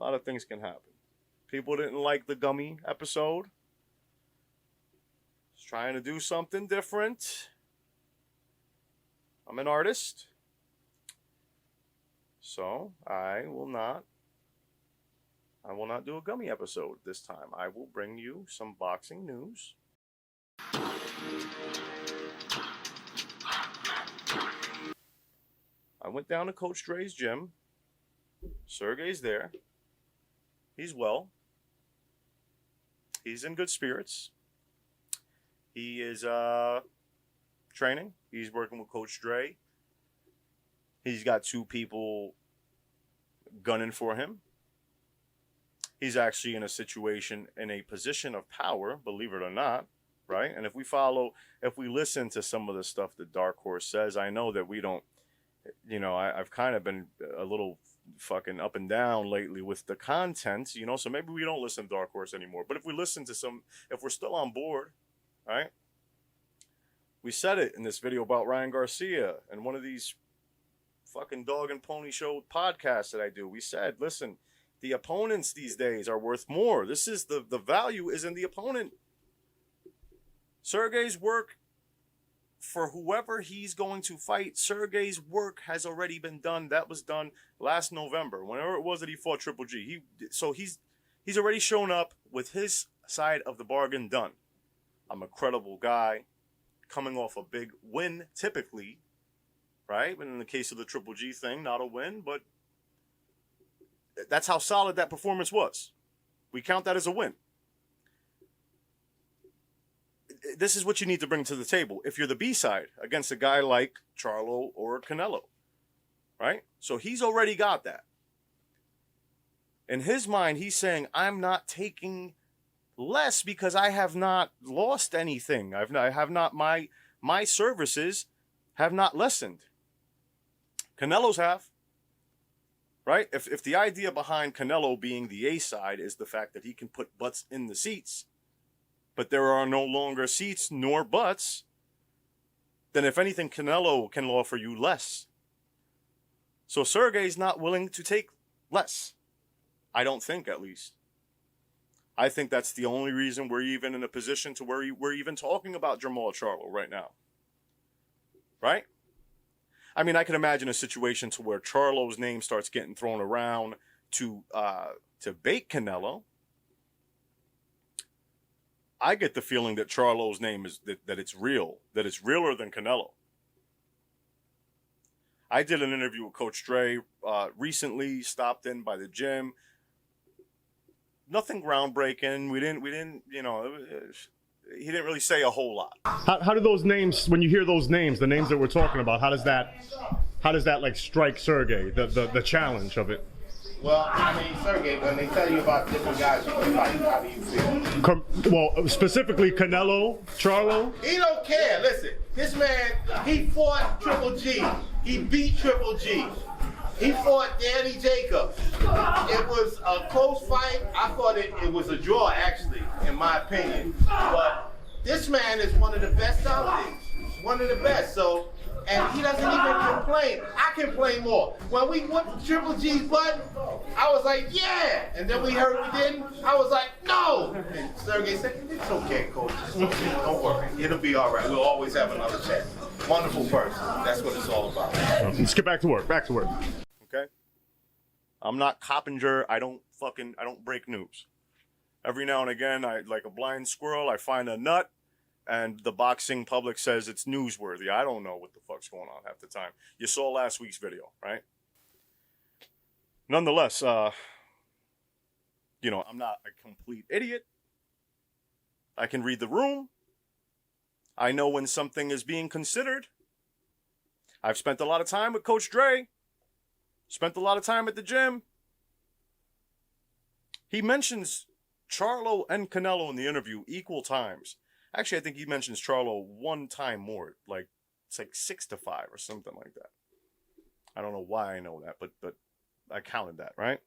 A lot of things can happen. People didn't like the gummy episode. Just trying to do something different. I'm an artist. So I will not do a gummy episode this time. I will bring you some boxing news. I went down to Coach Dre's gym. Sergey's there. He's well. He's in good spirits. He is training. He's working with Coach Dre. He's got 2 people gunning for him. He's actually in a position of power, believe it or not, right? And if we listen to some of the stuff that Dark Horse says, I know that we don't, I've kind of been a little fucking up and down lately with the content, so maybe we don't listen to Dark Horse anymore. But if we listen to if we're still on board, right? We said it in this video about Ryan Garcia and one of these fucking dog and pony show podcasts that I do. We said, listen, the opponents these days are worth more. This is the value is in the opponent. Sergey's work for whoever he's going to fight, Sergey's work has already been done. That was done last November, whenever it was that he fought Triple G. He's already shown up with his side of the bargain done. I'm a credible guy, coming off a big win, typically, right? And in the case of the Triple G thing, not a win, but that's how solid that performance was. We count that as a win. This is what you need to bring to the table if you're the B-side against a guy like Charlo or Canelo, right? So he's already got that. In his mind, he's saying, I'm not taking less because I have not lost anything. My services have not lessened. Canelo's have, right? If the idea behind Canelo being the A-side is the fact that he can put butts in the seats, but there are no longer seats nor butts, then if anything, Canelo can offer you less. So Sergey's not willing to take less. I don't think, at least. I think that's the only reason we're even in a position to where we're even talking about Jermall Charlo right now. Right? I mean, I can imagine a situation to where Charlo's name starts getting thrown around to bait Canelo. I get the feeling that Charlo's name is that it's real, that it's realer than Canelo. I did an interview with Coach Dre recently, stopped in by the gym. Nothing groundbreaking. We didn't, he didn't really say a whole lot. How do those names, when you hear those names, the names that we're talking about, how does that like strike Sergey, the challenge of it? Well, I mean, Sergey, when they tell you about different guys you can fight, how do you feel? Well, specifically Canelo, Charlo? He don't care. Listen, this man, he fought Triple G. He beat Triple G. He fought Danny Jacobs. It was a close fight. I thought it was a draw, actually, in my opinion. But this man is one of the best out there. One of the best. So, and he doesn't even complain. I complain more. When we whooped Triple G's butt, I was like, yeah. And then we heard we didn't. I was like, no. And Sergey said, it's okay, coach. It's okay. Don't worry. It'll be all right. We'll always have another chance. Wonderful person. That's what it's all about. Let's get back to work. Back to work. Okay? I'm not Coppinger. I don't break news. Every now and again, like a blind squirrel, I find a nut. And the boxing public says it's newsworthy. I don't know what the fuck's going on half the time. You saw last week's video, right? Nonetheless, I'm not a complete idiot. I can read the room. I know when something is being considered. I've spent a lot of time with Coach Dre. Spent a lot of time at the gym. He mentions Charlo and Canelo in the interview equal times. Actually, I think he mentions Charlo one time more. Like, it's like 6-5 or something like that. I don't know why I know that, but I counted that, right?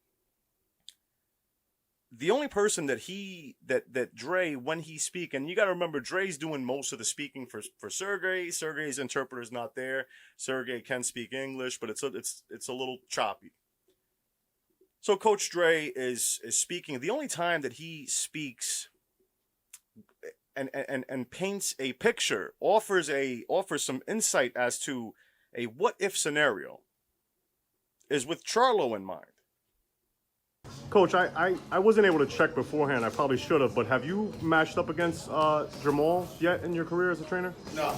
The only person that Dre, when he's speaking, you got to remember, Dre's doing most of the speaking for Sergey. Sergey's interpreter's not there. Sergey can speak English, but it's a little choppy. So Coach Dre is speaking. The only time that he speaks and paints a picture, offers some insight as to a what if scenario, is with Charlo in mind. Coach, I wasn't able to check beforehand. I probably should have, but have you matched up against Jermall yet in your career as a trainer? No.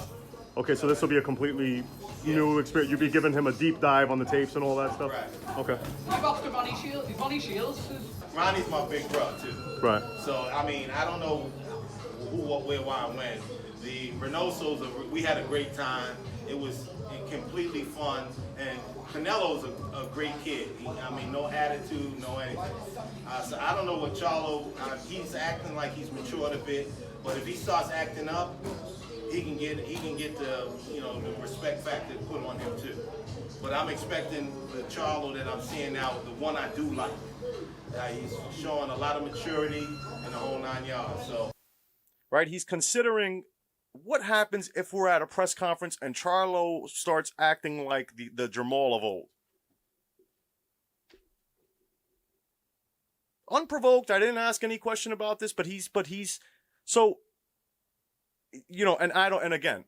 Okay, so this will be a completely new experience. You'll be giving him a deep dive on the tapes and all that stuff? Right. Okay. You've offered Ronnie Shields. Ronnie Shields. Ronnie's my big brother, too. Right. So, I mean, I don't know who, what, where, why, when. The Reynosos, we had a great time. It was completely fun. And Canelo's a great kid. I mean, no attitude, no anything. So I don't know what Charlo, he's acting like he's matured a bit. But if he starts acting up, he can get the the respect factor put on him too. But I'm expecting the Charlo that I'm seeing now, the one I do like. He's showing a lot of maturity and the whole 9 yards. So, right, he's considering what happens if we're at a press conference and Charlo starts acting like the Jermall of old. Unprovoked, I didn't ask any question about this, but he's so. And again,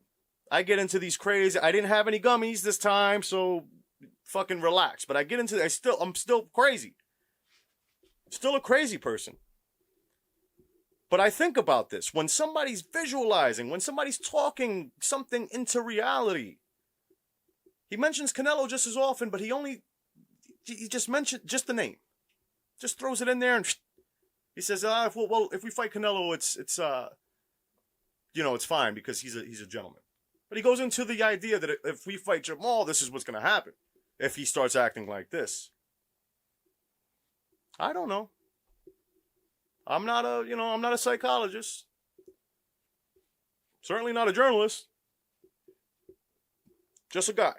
I get into these crazy. I didn't have any gummies this time, so fucking relax. But I get into. I'm still crazy. Still a crazy person. But I think about this when somebody's visualizing, when somebody's talking something into reality. He mentions Canelo just as often, but he just mentioned just the name, just throws it in there, and he says, if we fight Canelo, it's fine because he's a gentleman. But he goes into the idea that if we fight Jermall, this is what's going to happen if he starts acting like this. I don't know. I'm not a psychologist. Certainly not a journalist. Just a guy.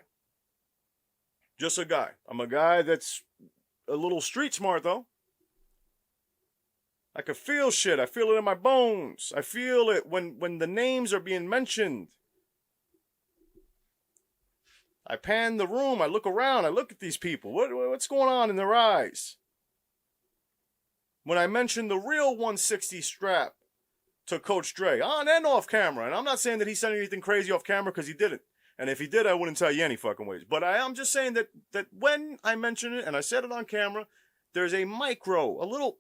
I'm a guy that's a little street smart, though. I can feel shit. I feel it in my bones. I feel it when the names are being mentioned. I pan the room. I look around. I look at these people. What's going on in their eyes? When I mentioned the real 160 strap to Coach Dre, on and off camera, and I'm not saying that he said anything crazy off camera because he didn't. And if he did, I wouldn't tell you any fucking ways. But I am just saying that when I mentioned it and I said it on camera, there's a little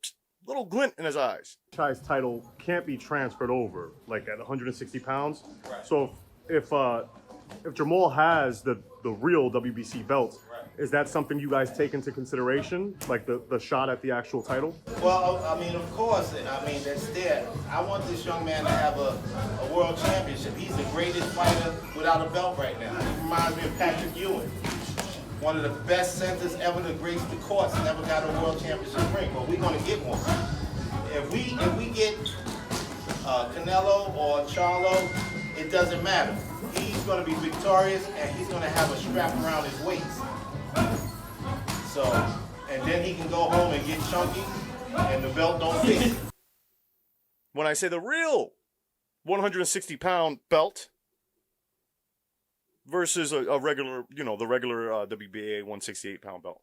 glint in his eyes. Franchise title can't be transferred over, like at 160 pounds. Right. So if Jermall has the real WBC belt, right, is that something you guys take into consideration, like the shot at the actual title? well, I mean, of course, that's there. I want this young man to have a world championship. He's the greatest fighter without a belt right now. He reminds me of Patrick Ewing. One of the best centers ever to grace the courts, never got a world championship ring, but we're going to get one. If we get Canelo or Charlo, it doesn't matter. He's going to be victorious, and he's going to have a strap around his waist. So, and then he can go home and get chunky, and the belt don't fit. When I say the real 160-pound belt versus a regular, the regular WBA 168-pound belt.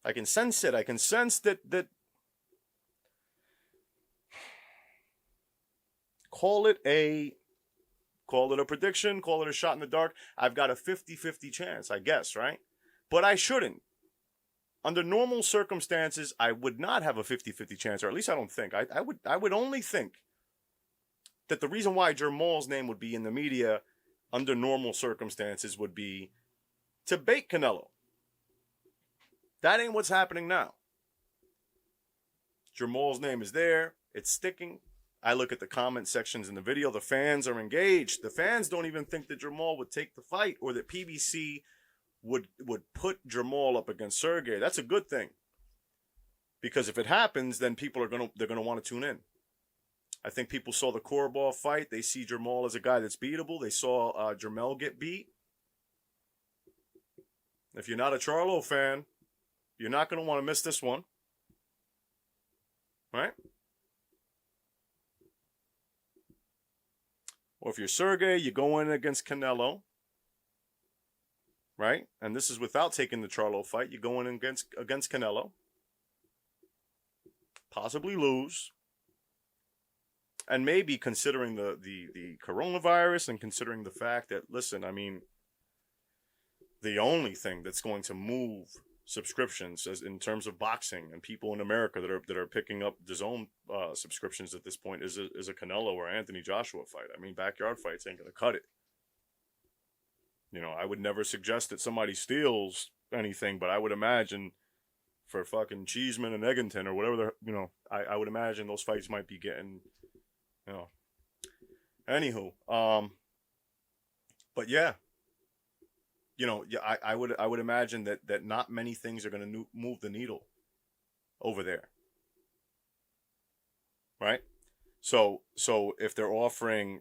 I can sense it. I can sense that call it a prediction, call it a shot in the dark. I've got a 50-50 chance, I guess, right? But I shouldn't. Under normal circumstances, I would not have a 50-50 chance, or at least I don't think. I would only think that the reason why Jermall's name would be in the media under normal circumstances would be to bait Canelo. That ain't what's happening now. Jermall's name is there. It's sticking. I look at the comment sections in the video. The fans are engaged. The fans don't even think that Jermall would take the fight or that PBC would put Jermall up against Sergiy. That's a good thing. Because if it happens, then people are they're gonna want to tune in. I think people saw the Korobov fight. They see Jermall as a guy that's beatable. They saw Jermall get beat. If you're not a Charlo fan, you're not going to want to miss this one. Right? Or if you're Sergiy, you go in against Canelo. right? And this is without taking the Charlo fight. You're going against Canelo. Possibly lose. And maybe considering the coronavirus and considering the fact that, listen, I mean, the only thing that's going to move subscriptions as in terms of boxing and people in America that are picking up DAZN subscriptions at this point is a Canelo or Anthony Joshua fight. I mean, backyard fights ain't gonna cut it. You know, I would never suggest that somebody steals anything, but I would imagine for fucking Cheeseman and Egginton or whatever they're, you know, I would imagine those fights might be getting, you know. Anywho, but yeah. You know, yeah, I would imagine that not many things are going to move the needle over there, right? So if they're offering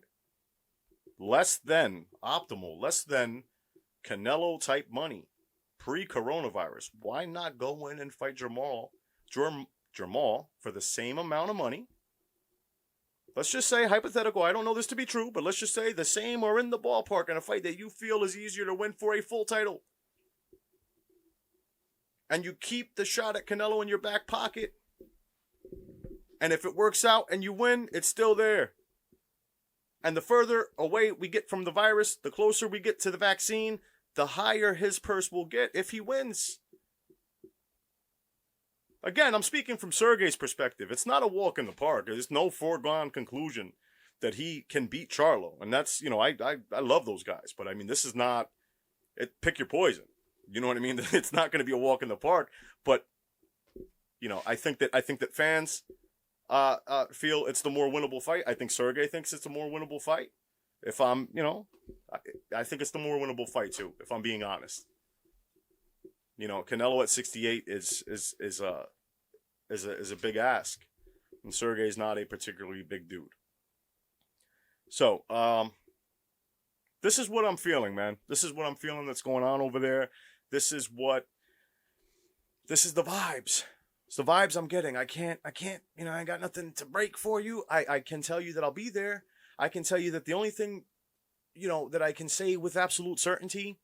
less than optimal, less than Canelo type money pre-coronavirus, why not go in and fight Jermall for the same amount of money? Let's just say, hypothetical, I don't know this to be true, but let's just say the same or in the ballpark in a fight that you feel is easier to win for a full title. And you keep the shot at Canelo in your back pocket. And if it works out and you win, it's still there. And the further away we get from the virus, the closer we get to the vaccine, the higher his purse will get if he wins. Again, I'm speaking from Sergey's perspective. It's not a walk in the park. There's no foregone conclusion that he can beat Charlo. And that's, you know, I love those guys. But, I mean, this is not, pick your poison. You know what I mean? It's not going to be a walk in the park. But, you know, I think that fans feel it's the more winnable fight. I think Sergey thinks it's a more winnable fight. If I'm, you know, I think it's the more winnable fight, too, if I'm being honest. You know, Canelo at 68 is a big ask, and Sergey's not a particularly big dude. So, this is what I'm feeling, man. This is what I'm feeling that's going on over there. This is the vibes. It's the vibes I'm getting. I can't, you know, I ain't got nothing to break for you. I can tell you that I'll be there. I can tell you that the only thing, you know, that I can say with absolute certainty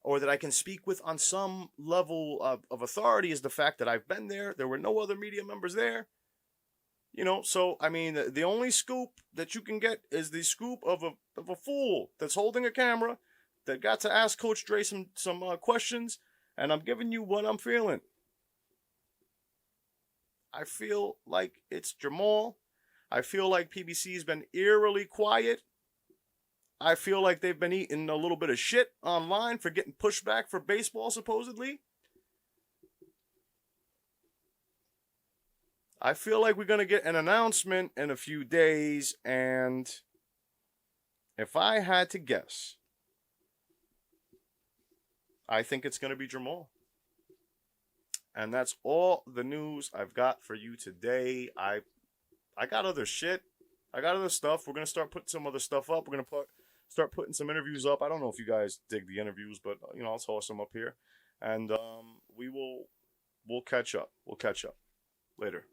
or that I can speak with on some level of authority is the fact that I've been there. There were no other media members there. You know, so, I mean, the only scoop that you can get is the scoop of a fool that's holding a camera that got to ask Coach Dre some questions, and I'm giving you what I'm feeling. I feel like it's Jermall. I feel like PBC's been eerily quiet. I feel like they've been eating a little bit of shit online for getting pushed back for baseball, supposedly. I feel like we're going to get an announcement in a few days, and if I had to guess, I think it's going to be Jermall. And that's all the news I've got for you today. I got other shit. I got other stuff. We're going to start putting some other stuff up. We're going to start putting some interviews up. I don't know if you guys dig the interviews, but, you know, I'll toss them up here. And we'll catch up. We'll catch up later.